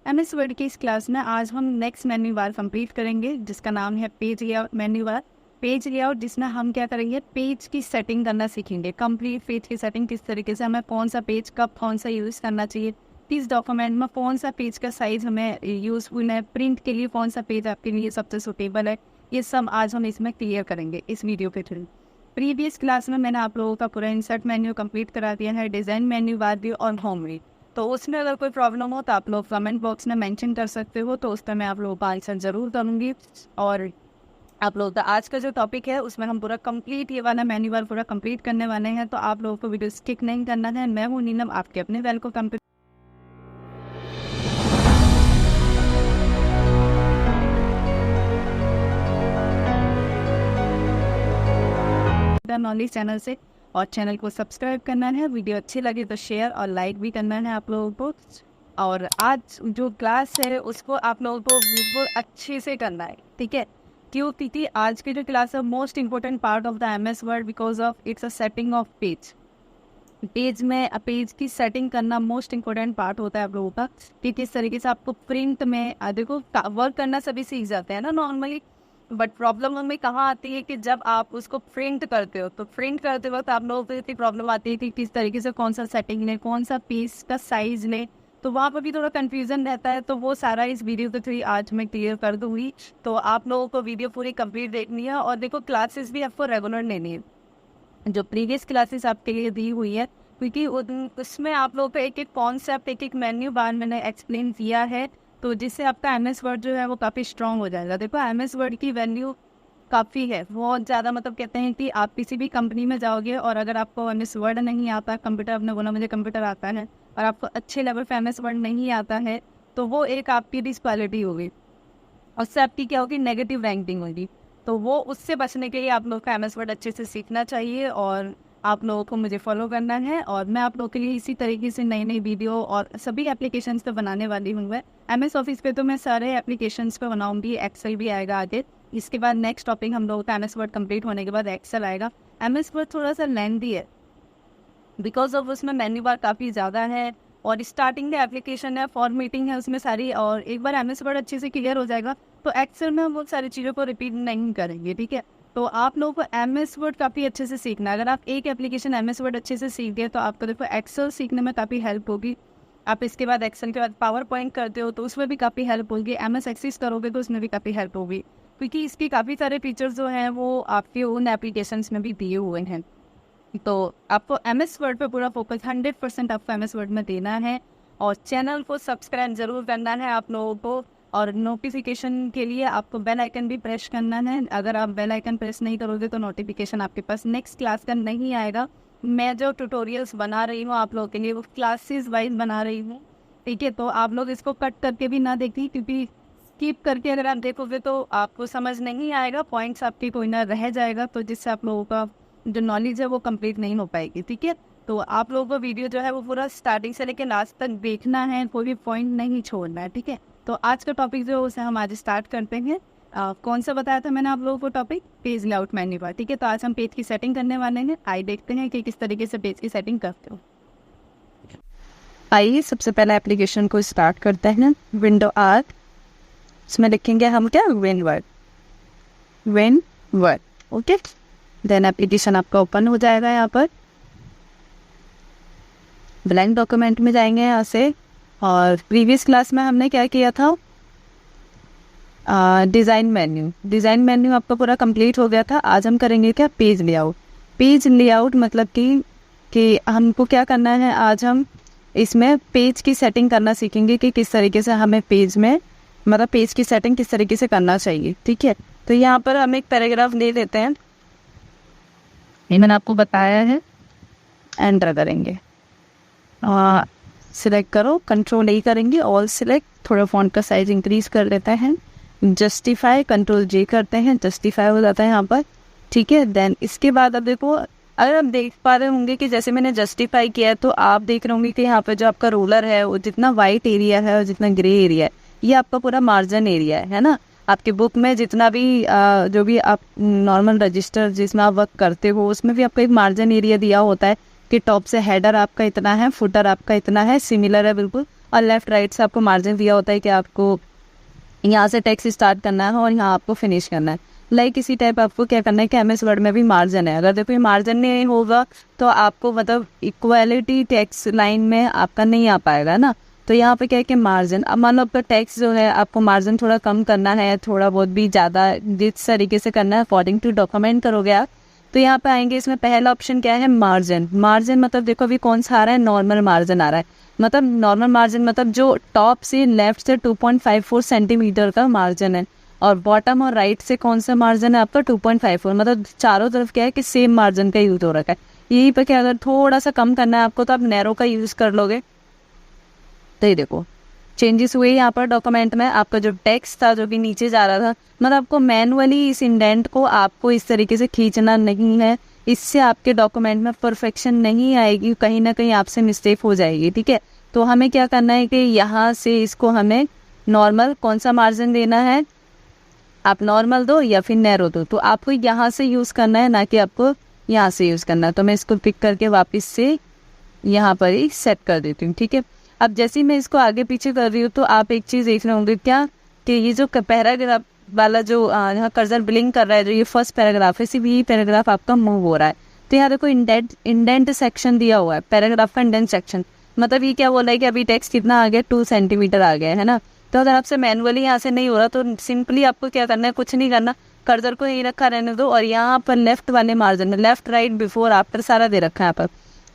MS word की इस class में आज हम नेक्स्ट मेन्यू बार कंप्लीट करेंगे जिसका नाम है page layout menu bar. Page layout जिसमें हम क्या करेंगे, पेज की सेटिंग करना सीखेंगे। कंप्लीट पेज की सेटिंग किस तरीके से, हमें कौन सा पेज कब कौन सा यूज़ करना चाहिए, किस डॉक्यूमेंट में कौन सा पेज का साइज़ हमें यूज़फुल है, प्रिंट के लिए कौन सा पेज आपके लिए सबसे सुटेबल है, ये सब आज हम इसमें क्लियर करेंगे इस वीडियो के थ्रू। प्रीवियस क्लास में मैंने आप लोगों का पूरा इंसर्ट मेन्यू कंप्लीट करा दिया है, डिज़ाइन मेन्यू बार भी और होम भी। तो उसमें अगर कोई प्रॉब्लम हो तो आप लोग कमेंट बॉक्स में मेंशन कर सकते हो, तो उस पर मैं आप लोगों का आंसर ज़रूर करूँगी। और आप लोगों का आज का जो टॉपिक है उसमें हम पूरा कंप्लीट ये वाला मेन्यू बार पूरा कंप्लीट करने वाले हैं, तो आप लोगों को वीडियो स्किप नहीं करना है। मैं हूँ नीलम, आपके अपने वेलकम कंप्यूटर नॉलेज चैनल से, और चैनल को सब्सक्राइब करना है। वीडियो अच्छी लगे तो शेयर और लाइक भी करना है आप लोगों को। और आज जो क्लास है उसको आप लोगों को बिल्कुल अच्छे से करना है, ठीक है। क्यों? क्योंकि आज की जो क्लास है most important part of the MS word, because of it's a setting of page. Page में पेज की सेटिंग करना मोस्ट इंपॉर्टेंट पार्ट होता है आप लोगों का, कि किस तरीके से आपको प्रिंट में देखो वर्क करना सभी सीख जाते हैं ना नॉर्मली, बट प्रॉब्लम हमें कहाँ आती है कि जब आप उसको प्रिंट करते हो, तो प्रिंट करते वक्त आप लोगों को इतनी प्रॉब्लम आती है कि किस तरीके से कौन सा सेटिंग लें, कौन सा पेज का साइज लें, तो वहाँ पर भी थोड़ा कंफ्यूजन रहता है। तो वो सारा इस वीडियो के थ्रू आज मैं क्लियर कर दूँगी। तो आप लोगों को वीडियो पूरी कंप्लीट देखनी है, और देखो क्लासेस भी आपको रेगुलर लेनी है, जो प्रीवियस क्लासेस आपके लिए दी हुई है, क्योंकि उसमें आप लोगों को एक एक कॉन्सेप्ट, एक एक मेन्यू बार मैंने एक्सप्लेन किया है, तो जिससे आपका एमएस वर्ड जो है वो काफ़ी स्ट्रॉन्ग हो जाएगा। देखो एमएस वर्ड की वैल्यू काफ़ी है, बहुत ज़्यादा। मतलब कहते हैं कि आप किसी भी कंपनी में जाओगे और अगर आपको एमएस वर्ड नहीं आता, कंप्यूटर आपने बोला मुझे कंप्यूटर आता है, और आपको अच्छे लेवल पर एमएस वर्ड नहीं आता है, तो वो एक आपकी डिसक्वालिटी होगी, उससे आपकी क्या होगी, नेगेटिव रैंकिंग होगी। तो वो उससे बचने के लिए आप लोग का एमएस वर्ड अच्छे से सीखना चाहिए, और आप लोगों को मुझे फॉलो करना है। और मैं आप लोगों के लिए इसी तरीके से नई नई वीडियो और सभी एप्लीकेशंस पे बनाने वाली हूँ। मैं एमएस ऑफिस पे तो मैं सारे एप्लीकेशंस पे बनाऊंगी, एक्सेल भी आएगा आगे। इसके बाद नेक्स्ट टॉपिक हम लोगों का एमएस वर्ड कंप्लीट होने के बाद एक्सेल आएगा। एमएस वर्ड थोड़ा सा लेंथी है, बिकॉज ऑफ उसमें मेन्यू बार काफ़ी ज़्यादा है, और स्टार्टिंग का एप्लीकेशन है, फॉर्मेटिंग है उसमें सारी, और एक बार एमएस वर्ड अच्छे से क्लियर हो जाएगा तो एक्सेल में हम बहुत सारी चीज़ों को रिपीट नहीं करेंगे, ठीक है। तो आप लोगों को एमएस वर्ड काफ़ी अच्छे से सीखना है। अगर आप एक एप्लीकेशन एमएस वर्ड अच्छे से सीख गए तो आपको देखो एक्सेल सीखने में काफ़ी हेल्प होगी। आप इसके बाद एक्सेल के बाद पावर पॉइंट करते हो तो उसमें भी काफ़ी हेल्प होगी, एमएस एक्सेस करोगे तो उसमें भी काफ़ी हेल्प होगी, क्योंकि इसके काफ़ी सारे फीचर्स जो हैं वो आपके उन एप्लीकेशंस में भी दिए हुए हैं। तो आपको एमएस वर्ड पे पूरा फोकस 100% आपको एमएस वर्ड में देना है, और चैनल को सब्सक्राइब जरूर करना है आप लोगों को, और नोटिफिकेशन के लिए आपको बेल आइकन भी प्रेस करना है। अगर आप बेल आइकन प्रेस नहीं करोगे तो नोटिफिकेशन आपके पास नेक्स्ट क्लास का नहीं आएगा। मैं जो ट्यूटोरियल्स बना रही हूँ आप लोगों के लिए वो क्लासेस वाइज बना रही हूँ, ठीक है। तो आप लोग इसको कट करके भी ना देखिए, क्योंकि स्किप करके अगर आप देखोगे तो आपको समझ नहीं आएगा, पॉइंट्स आपके कोई ना रह जाएगा, तो जिससे आप लोगों का जो नॉलेज है वो कंप्लीट नहीं हो पाएगी, ठीक है। तो आप लोगों को वीडियो जो है वो पूरा स्टार्टिंग से लेकर लास्ट तक देखना है, कोई भी पॉइंट नहीं छोड़ना है, ठीक है। तो आज का टॉपिक जो है उसे हम आज स्टार्ट करते हैं। कौन सा बताया था मैंने आप लोगों को topic, page layout menu bar, ठीक है। तो आज हम पेज की सेटिंग करने वाले हैं। आइए देखते हैं कि किस तरीके से पेज की सेटिंग करते हो। आइए सबसे पहले एप्लीकेशन को स्टार्ट करते हैं। विंडो आर, इसमें लिखेंगे हम क्या, win word, okay. Then application आपका ओपन हो जाएगा। यहाँ पर ब्लैंक डॉक्यूमेंट में जाएंगे यहाँ से, और प्रीवियस क्लास में हमने क्या किया था, डिज़ाइन मेन्यू आपका पूरा कंप्लीट हो गया था। आज हम करेंगे क्या, पेज लेआउट मतलब कि हमको क्या करना है, आज हम इसमें पेज की सेटिंग करना सीखेंगे कि किस तरीके से हमें पेज में मतलब पेज की सेटिंग किस तरीके से करना चाहिए, ठीक है। तो यहाँ पर हम एक पैराग्राफ ले लेते हैं, ये मैंने आपको बताया है, एंटर करेंगे। सिलेक्ट करो, कंट्रोल ए करेंगे, ऑल सिलेक्ट, थोड़ा फॉन्ट का साइज इंक्रीज कर लेते हैं, जस्टिफाई, कंट्रोल जे करते हैं, जस्टिफाई हो जाता है यहाँ पर, ठीक है। देन इसके बाद अब देखो, अगर आप देख पा रहे होंगे कि जैसे मैंने जस्टिफाई किया है, तो आप देख रहे होंगे कि यहाँ पर जो आपका रोलर है वो जितना वाइट एरिया है और जितना ग्रे एरिया है, ये आपका पूरा मार्जिन एरिया है ना। आपके बुक में जितना भी जो भी आप नॉर्मल रजिस्टर जिसमें आप वर्क करते हो उसमें भी आपका एक मार्जिन एरिया दिया होता है कि टॉप से हेडर आपका इतना है, फुटर आपका इतना है, सिमिलर है बिल्कुल, और लेफ्ट राइट से आपको मार्जिन दिया होता है कि आपको यहाँ से टेक्स्ट स्टार्ट करना है और यहाँ आपको फिनिश करना है। लाइक इसी टाइप आपको क्या करना है कि एमएस वर्ड में भी मार्जिन है, अगर देखो ये मार्जिन नहीं होगा तो आपको मतलब इक्वालिटी टेक्स्ट लाइन में आपका नहीं आ पाएगा ना। तो यहाँ पे क्या है कि मार्जिन, अब मान लो आपका टेक्स्ट जो है आपको मार्जिन थोड़ा कम करना है, थोड़ा बहुत भी ज़्यादा जिस तरीके से करना है अकॉर्डिंग टू डॉक्यूमेंट करोगे आप। तो यहाँ पे आएंगे, इसमें पहला ऑप्शन क्या है, मार्जिन। मार्जिन मतलब देखो अभी कौन सा आ रहा है, नॉर्मल मार्जिन आ रहा है। मतलब नॉर्मल मार्जिन मतलब जो टॉप से लेफ्ट से 2.54 सेंटीमीटर का मार्जिन है, और बॉटम और राइट से कौन सा मार्जिन है आपका 2.54। मतलब चारों तरफ क्या है कि सेम मार्जिन का यूज हो रखा है। यहीं पर क्या, अगर थोड़ा सा कम करना है आपको तो आप नैरो का यूज कर लोगे। तो ये देखो चेंजेस हुए यहाँ पर डॉक्यूमेंट में। आपका जो टेक्स्ट था जो भी नीचे जा रहा था, मतलब आपको मैनुअली इस इंडेंट को आपको इस तरीके से खींचना नहीं है, इससे आपके डॉक्यूमेंट में परफेक्शन नहीं आएगी, कहीं ना कहीं आपसे मिस्टेक हो जाएगी। ठीक है, तो हमें क्या करना है कि यहाँ से इसको हमें नॉर्मल कौन सा मार्जिन देना है, आप नॉर्मल दो या फिर नैरो दो। तो आपको यहाँ से यूज़ करना है, ना कि आपको यहाँ से यूज़ करना है। तो मैं इसको पिक करके वापस से यहाँ पर ही सेट कर देती हूँ। ठीक है, अब जैसे ही मैं इसको आगे पीछे कर रही हूँ तो आप एक चीज़ देख रहे होंगे क्या, कि ये जो पैराग्राफ वाला जो यहाँ कर्सर ब्लिंक कर रहा है, जो ये फर्स्ट पैराग्राफ है, सिर्फ यही पैराग्राफ आपका मूव हो रहा है। तो यहाँ देखो इंडेंट सेक्शन दिया हुआ है, पैराग्राफ का इंडेंट सेक्शन। मतलब ये क्या बोल रहा है कि अभी टेक्स्ट कितना आ गया, 2 सेंटीमीटर आ गया है ना। तो अगर आपसे मैनुअली यहाँ से नहीं हो रहा तो सिंपली आपको क्या करना है, कुछ नहीं करना, कर्सर को यहीं रखा रहने दो, और यहाँ पर लेफ्ट वाले मार्जिन में लेफ्ट राइट बिफोर आफ्टर सारा दे रखा है यहाँ पर।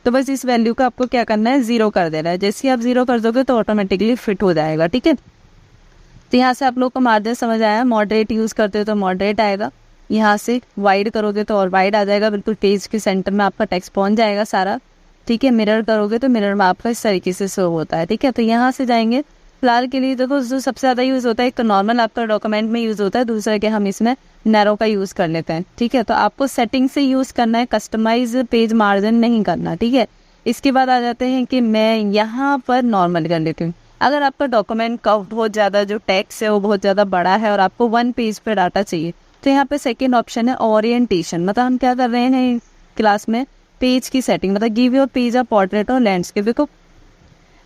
तो बस इस वैल्यू को आपको क्या करना है, 0 कर देना है। जैसे ही आप 0 कर दोगे तो ऑटोमेटिकली फिट हो जाएगा। ठीक है, तो यहाँ से आप लोग को मार्जिन समझ आया। मॉडरेट यूज़ करते हो तो मॉडरेट आएगा, यहाँ से वाइड करोगे तो और वाइड आ जाएगा, बिल्कुल पेज के सेंटर में आपका टेक्स्ट पहुँच जाएगा सारा। ठीक है, मिरर करोगे तो मिरर में आपका इस तरीके से शो होता है। ठीक है, तो यहाँ से जाएंगे। फिलहाल के लिए देखो जो सबसे ज़्यादा यूज़ होता है, एक तो नॉर्मल आपका डॉक्यूमेंट में यूज़ होता है, दूसरा कि हम इसमें नैरो का यूज़ कर लेते हैं। ठीक है, तो आपको सेटिंग से यूज़ करना है, कस्टमाइज पेज मार्जिन नहीं करना। ठीक है, इसके बाद आ जाते हैं कि मैं यहाँ पर नॉर्मल कर लेती हूँ। अगर आपका डॉक्यूमेंट का बहुत ज़्यादा जो टेक्स्ट है वो बहुत ज़्यादा बड़ा है और आपको 1 पेज पे डाटा चाहिए, तो यहाँ पे सेकेंड ऑप्शन है ओरिएंटेशन। मतलब हम क्या कर रहे हैं क्लास में, पेज की सेटिंग, मतलब give your page a portrait और लैंडस्केप। देखो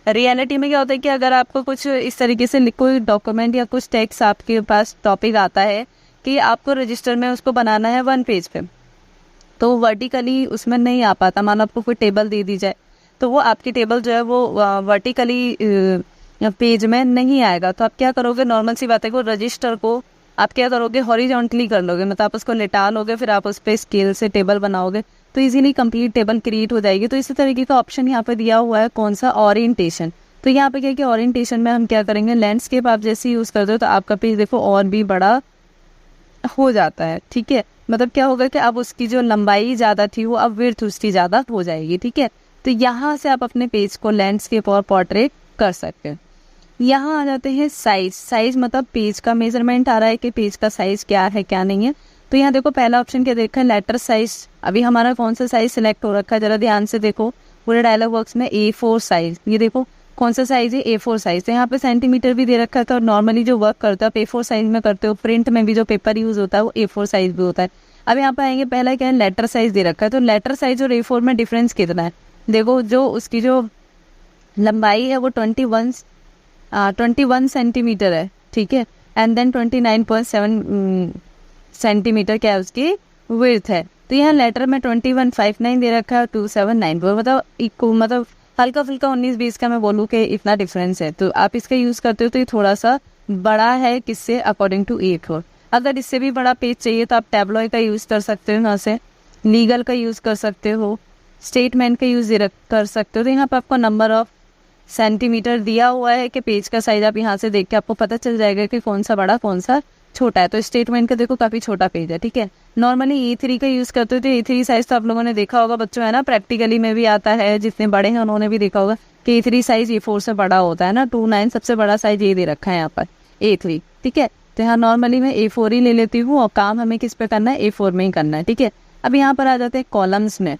रियलिटी में क्या होता है कि अगर आपको कुछ इस तरीके से कोई डॉक्यूमेंट या कुछ टेक्स्ट आपके पास टॉपिक आता है कि आपको रजिस्टर में उसको बनाना है 1 पेज पे, तो वर्टिकली उसमें नहीं आ पाता। मानो आपको कोई टेबल दे दी जाए तो वो आपकी टेबल जो है वो वर्टिकली पेज में नहीं आएगा। तो आप क्या करोगे, नॉर्मल सी बात है, को रजिस्टर को आप क्या करोगे, हॉरिजॉन्टली कर लोगे। मतलब आप उसको लेटा लोगे, फिर आप उस पर स्केल से टेबल बनाओगे तो इजीली कंप्लीट टेबल क्रिएट हो जाएगी। तो इसी तरीके का ऑप्शन यहाँ पे दिया हुआ है, कौन सा, ओरिएंटेशन। तो यहाँ पे क्या कि ओरिएंटेशन में हम क्या करेंगे, लैंडस्केप आप जैसे यूज़ करते हो तो आपका पेज देखो और भी बड़ा हो जाता है। ठीक है, मतलब क्या होगा कि अब उसकी जो लंबाई ज़्यादा थी वो अब विड्थ उसकी ज़्यादा हो जाएगी। ठीक है, तो यहाँ से आप अपने पेज को लैंडस्केप और पोर्ट्रेट कर सकते हैं। यहाँ आ जाते हैं साइज। साइज मतलब पेज का मेजरमेंट आ रहा है कि पेज का साइज क्या है क्या नहीं है। तो यहाँ देखो पहला ऑप्शन क्या देखा है, लेटर साइज। अभी हमारा कौन सा साइज सिलेक्ट हो रखा है, जरा ध्यान से देखो पूरे डायलॉग बॉक्स में A4 साइज। ये देखो कौन सा साइज है, A4 साइज। तो यहाँ पे सेंटीमीटर भी दे रखा था, और नॉर्मली जो वर्क करते हो आप A4 साइज में करते हो, प्रिंट में भी जो पेपर यूज होता है वो A4 साइज भी होता है। अब यहाँ पे आएंगे, पहला क्या है, लेटर साइज दे रखा है। तो लेटर साइज और A4 में डिफरेंस कितना है, देखो जो उसकी जो लंबाई है वो 21 सेंटीमीटर है। ठीक है, एंड देन 29.7 सेंटीमीटर क्या है उसकी विड्थ है। तो यहाँ लेटर में 2159 दे रखा है, 2794, मतलब हल्का फुल्का 19-20 का मैं बोलूँ कि इतना डिफरेंस है। तो आप इसका यूज़ करते हो तो ये थोड़ा सा बड़ा है, किससे, अकॉर्डिंग टू A4। अगर इससे भी बड़ा पेज चाहिए तो आप टैबलॉय का यूज़ कर सकते हो, यहाँ से लीगल का यूज़ कर सकते हो, स्टेटमेंट का यूज़ कर सकते हो। तो यहाँ पर आपको नंबर ऑफ सेंटीमीटर दिया हुआ है कि पेज का साइज आप यहाँ से देख के आपको पता चल जाएगा कि कौन सा बड़ा कौन सा छोटा है। तो स्टेटमेंट का देखो काफ़ी छोटा पेज है। ठीक है, नॉर्मली A3 का यूज़ करते हो तो A3 साइज तो आप लोगों ने देखा होगा बच्चों, है ना, प्रैक्टिकली में भी आता है, जितने बड़े हैं उन्होंने भी देखा होगा कि A3 साइज A4 से बड़ा होता है ना। 29 सबसे बड़ा साइज ये दे रखा है यहाँ पर A3। ठीक है, तो यहाँ नॉर्मली मैं A4 ही ले लेती हूँ, और काम हमें किस पे करना है, A4 में ही करना है। ठीक है, अब यहाँ पर आ जाते हैं कॉलम्स में।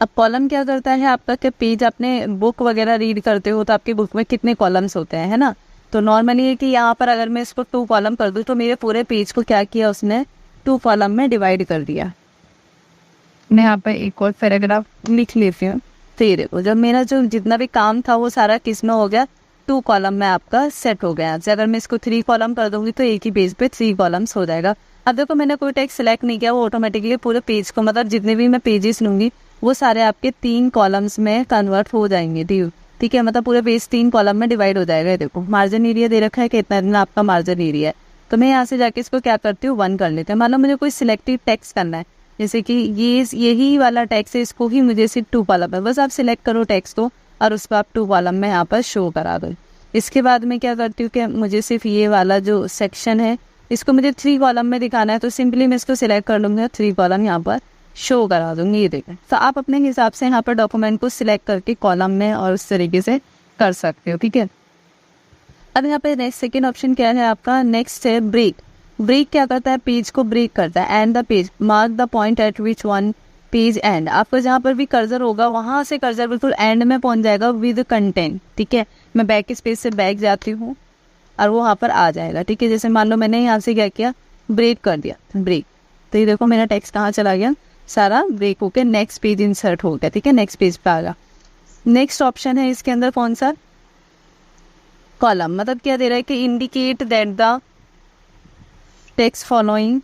अब कॉलम क्या करता है आपका, कि पेज आपने बुक वगैरह रीड करते हो तो आपकी बुक में कितने कॉलम्स होते हैं, है ना। तो नॉर्मली है कि यहाँ पर अगर मैं इसको 2 कॉलम कर दूँ तो मेरे पूरे पेज को क्या किया उसने, 2 कॉलम में डिवाइड कर दिया। मैं यहाँ पर एक और पैराग्राफ लिख लेती हूँ। तो ये देखो, जब मेरा जो जितना भी काम था वो सारा किस में हो गया, 2 कॉलम में आपका सेट हो गया। अगर मैं इसको 3 कॉलम कर दूंगी तो एक ही पेज पे 3 कॉलम्स हो जाएगा। अब देखो मैंने कोई टेक्स्ट सेलेक्ट नहीं किया, वो ऑटोमेटिकली पूरे पेज को, मतलब जितने भी मैं पेजेस लूंगी वो सारे आपके 3 कॉलम्स में कन्वर्ट हो जाएंगे। ठीक है, मतलब पूरे पेज 3 कॉलम में डिवाइड हो जाएगा। देखो मार्जिन एरिया दे रखा है कि इतना इतना आपका मार्जिन एरिया है। तो मैं यहाँ से जाके इसको क्या करती हूँ, 1 कर लेते हैं। मान लो मुझे कोई सिलेक्टिव टेक्स्ट करना है, जैसे कि यही वाला टेक्स्ट है, इसको ही मुझे सिर्फ 2 कॉलम है, बस आप सिलेक्ट करो टेक्स्ट को और उसको आप 2 कॉलम में यहाँ पर शो करा दो। इसके बाद मैं क्या करती हूँ कि मुझे सिर्फ ये वाला जो सेक्शन है इसको मुझे 3 कॉलम में दिखाना है, तो सिंपली मैं इसको सिलेक्ट कर लूँगी और 3 कॉलम यहाँ पर शो करा दूँगी। ये देखें, तो आप अपने हिसाब से यहाँ पर डॉक्यूमेंट को सिलेक्ट करके कॉलम में और उस तरीके से कर सकते हो। ठीक है, अब यहाँ पे नेक्स्ट सेकेंड ऑप्शन क्या है आपका, नेक्स्ट है ब्रेक। ब्रेक क्या करता है, पेज को ब्रेक करता है। And the page, mark the point eight which one page and. आपको जहाँ पर भी कर्सर होगा वहां से कर्सर बिल्कुल एंड में पहुंच जाएगा विद कंटेंट। ठीक है, मैं बैक स्पेस से बैक जाती हूँ और वो वहाँ पर आ जाएगा। ठीक है, जैसे मान लो मैंने यहाँ से क्या किया, ब्रेक कर दिया, ब्रेक, तो ये देखो मेरा टेक्स्ट कहाँ चला गया, सारा ब्रेक होकर नेक्स्ट पेज इंसर्ट हो गया। ठीक है, नेक्स्ट पेज पे आ गया। नेक्स्ट ऑप्शन है इसके अंदर कौन सा, कॉलम। मतलब क्या दे रहा है कि indicate that the text following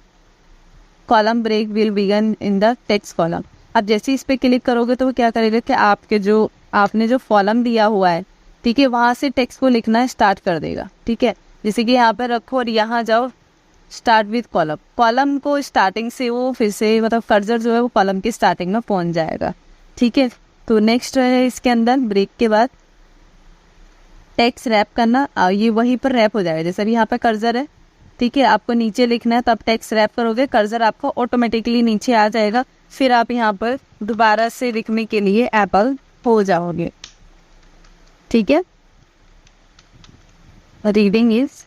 column break will begin in the text column. अब जैसे इस पे क्लिक करोगे तो वो क्या करेगा कि आपने जो कॉलम दिया हुआ है, ठीक है, वहां से टेक्स्ट को लिखना स्टार्ट कर देगा। ठीक है, जैसे कि यहाँ पर रखो और यहाँ जाओ स्टार्ट विद कॉलम, कॉलम को स्टार्टिंग से वो फिर से, मतलब कर्सर जो है वो कॉलम की स्टार्टिंग में पहुंच जाएगा। ठीक है, तो नेक्स्ट है इसके अंदर ब्रेक के बाद टेक्स्ट रैप करना। ये वहीं पर रैप हो जाएगा, जैसे यहाँ पे कर्सर है, ठीक है, आपको नीचे लिखना है, तब टेक्स्ट रैप करोगे, कर्सर आपको ऑटोमेटिकली नीचे आ जाएगा, फिर आप यहाँ पर दोबारा से लिखने के लिए एप्पल हो जाओगे। ठीक है, रीडिंग इज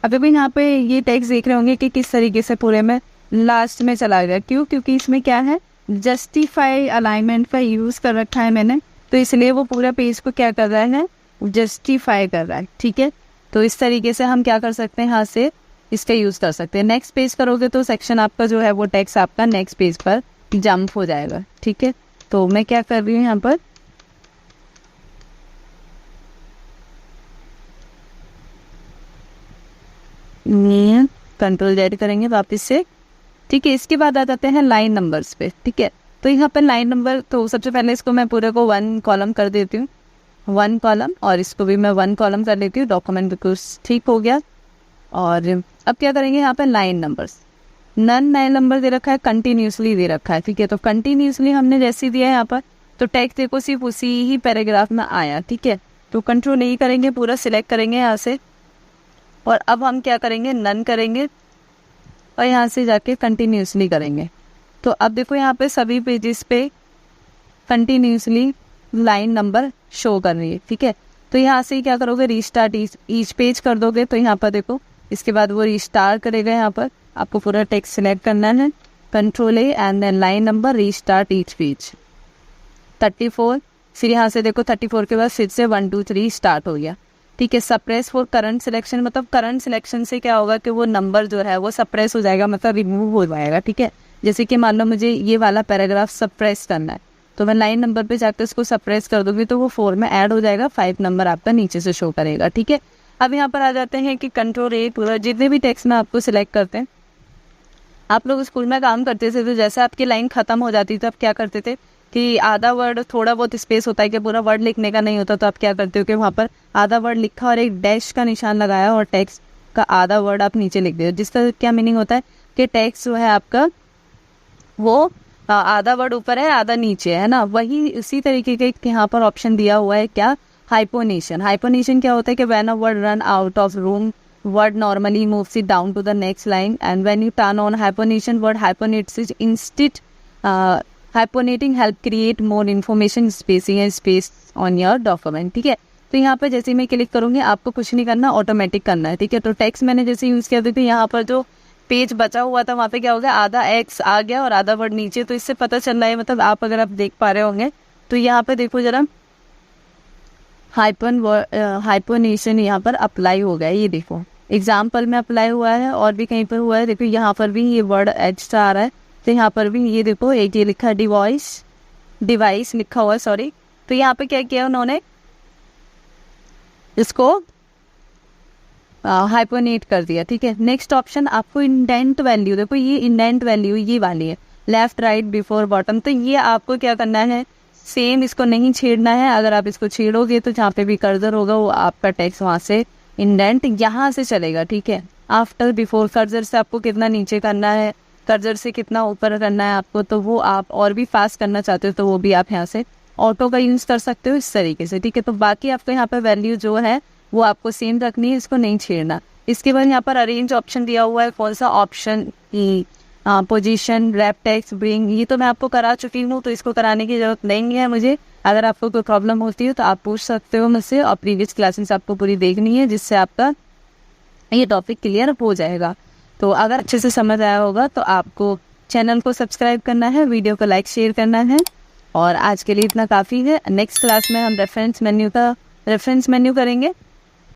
अभी भी यहाँ पे ये टेक्स्ट देख रहे होंगे कि किस तरीके से पूरे में लास्ट में चला गया। क्यों, क्योंकि इसमें क्या है, जस्टिफाई अलाइनमेंट का यूज कर रखा है मैंने, तो इसलिए वो पूरा पेज को क्या कर रहा है, जस्टिफाई कर रहा है। ठीक है, तो इस तरीके से हम क्या कर सकते हैं, यहाँ से इसका यूज कर सकते हैं। नेक्स्ट पेज करोगे तो सेक्शन आपका जो है वो टेक्स्ट आपका नेक्स्ट पेज पर जंप हो जाएगा। ठीक है, तो मैं क्या कर रही हूँ यहाँ पर, कंट्रोल Z करेंगे वापस से। ठीक है, इसके बाद आ जाते हैं लाइन नंबर्स पे। ठीक है, तो यहाँ पर लाइन नंबर, तो सबसे पहले इसको मैं पूरे को 1 कॉलम कर देती हूँ, 1 कॉलम, और इसको भी मैं 1 कॉलम कर लेती हूँ। डॉक्यूमेंट बिल्कुल ठीक हो गया। और अब क्या करेंगे, यहाँ पे line numbers, none line number दे रखा है, कंटिन्यूसली दे रखा है। ठीक है, तो कंटिन्यूसली हमने जैसे दिया है यहाँ पर, तो टेक्स्ट देखो सिर्फ उसी ही पैराग्राफ में आया। ठीक है, तो कंट्रोल नहीं करेंगे, पूरा सिलेक्ट करेंगे यहाँ से, और अब हम क्या करेंगे, नन करेंगे और यहाँ से जाके कंटिन्यूसली करेंगे। तो अब देखो यहाँ पे सभी पेजेस पे कंटिन्यूसली लाइन नंबर शो कर रही है। ठीक है, तो यहाँ से क्या करोगे, रीस्टार्ट ईच पेज कर दोगे, तो यहाँ पर देखो इसके बाद वो रीस्टार्ट करेगा। यहाँ पर आपको पूरा टेक्स्ट सिलेक्ट करना है, control A and then line number, restart each page 34। फिर यहाँ से देखो 34 के बाद फिर से 1 2 3 स्टार्ट हो गया। ठीक है, सप्रेस फॉर करंट सिलेक्शन, मतलब करंट सिलेक्शन से क्या होगा कि वो नंबर जो है वो सप्रेस हो जाएगा, मतलब रिमूव हो जाएगा। ठीक है, जैसे कि मान लो मुझे ये वाला पैराग्राफ सप्रेस करना है, तो मैं लाइन नंबर पे जाकर इसको सप्रेस कर दूंगी तो वो 4 में ऐड हो जाएगा, 5 नंबर आपका नीचे से शो करेगा। ठीक है, अब यहाँ पर आ जाते हैं कि कंट्रोल A, पूरा जितने भी टेक्स्ट में आपको सिलेक्ट करते हैं। आप लोग स्कूल में काम करते थे तो जैसे आपकी लाइन खत्म हो जाती थी, तो आप क्या करते थे कि आधा वर्ड, थोड़ा बहुत स्पेस होता है कि पूरा वर्ड लिखने का नहीं होता, तो आप क्या करते हो कि वहाँ पर आधा वर्ड लिखा और एक डैश का निशान लगाया और टेक्स्ट का आधा वर्ड आप नीचे लिख देते हो, जिसका क्या मीनिंग होता है कि टेक्स्ट जो है आपका वो आधा वर्ड ऊपर है, आधा नीचे है ना। वही उसी तरीके के यहाँ पर ऑप्शन दिया हुआ है, क्या, हाइपोनेशन। हाइपोनेशन क्या होता है कि when a word run out of room, word normally moves it down to the next line, and when you turn on hyphenation, word hyphenates it instead. Hyphenating help create more information, spacing and space on your document. ठीक है, तो यहाँ पर जैसे मैं click करूँगी, आपको कुछ नहीं करना, ऑटोमेटिक करना है। ठीक है, तो टेक्स्ट मैंने जैसे यूज़ किया था, यहाँ पर जो पेज बचा हुआ था वहाँ पे क्या हो गया, आधा एक्स आ गया और आधा वर्ड नीचे, तो इससे पता चल रहा है, मतलब आप अगर आप देख पा रहे होंगे तो यहाँ पे देखो जरा, हाइपोनेशन यहाँ पर अप्लाई हो गया। ये देखो एग्जाम्पल में अप्लाई हुआ है और भी कहीं पर हुआ है, देखो यहाँ पर भी ये वर्ड एक्स्ट्रा आ रहा है, तो यहाँ पर भी ये देखो एक ये लिखा डिवाइस लिखा हुआ है, सॉरी। तो यहाँ पे क्या किया उन्होंने, इसको हाइपरनेट कर दिया, ठीक है। नेक्स्ट ऑप्शन आपको इंडेंट वैल्यू, देखो ये इंडेंट वैल्यू ये वाली है, लेफ्ट राइट बिफोर बॉटम। तो ये आपको क्या करना है, सेम इसको नहीं छेड़ना है। अगर आप इसको छेड़ोगे तो जहाँ पे भी कर्सर होगा वो आपका टेक्स्ट वहाँ से इंडेंट यहाँ से चलेगा, ठीक है। आफ्टर बिफोर कर्सर से आपको कितना नीचे करना है, कर्सर से कितना ऊपर करना है आपको, तो वो आप और भी फास्ट करना चाहते हो तो वो भी आप यहाँ से ऑटो का यूज़ कर सकते हो इस तरीके से, ठीक है। तो बाकी आपको यहाँ पर वैल्यू जो है वो आपको सेम रखनी है, इसको नहीं छेड़ना। इसके बाद यहाँ पर अरेंज ऑप्शन दिया हुआ है, कौन सा option E, position, wrap text, bring, ये तो मैं आपको करा चुकी हूँ तो इसको कराने की ज़रूरत नहीं है मुझे। अगर आपको कोई प्रॉब्लम होती है तो आप पूछ सकते हो मुझसे, और प्रीवियस क्लासेस आपको पूरी देखनी है जिससे आपका ये टॉपिक क्लियर हो जाएगा। तो अगर अच्छे से समझ आया होगा तो आपको चैनल को सब्सक्राइब करना है, वीडियो को लाइक शेयर करना है, और आज के लिए इतना काफ़ी है। नेक्स्ट क्लास में हम रेफरेंस मेन्यू करेंगे।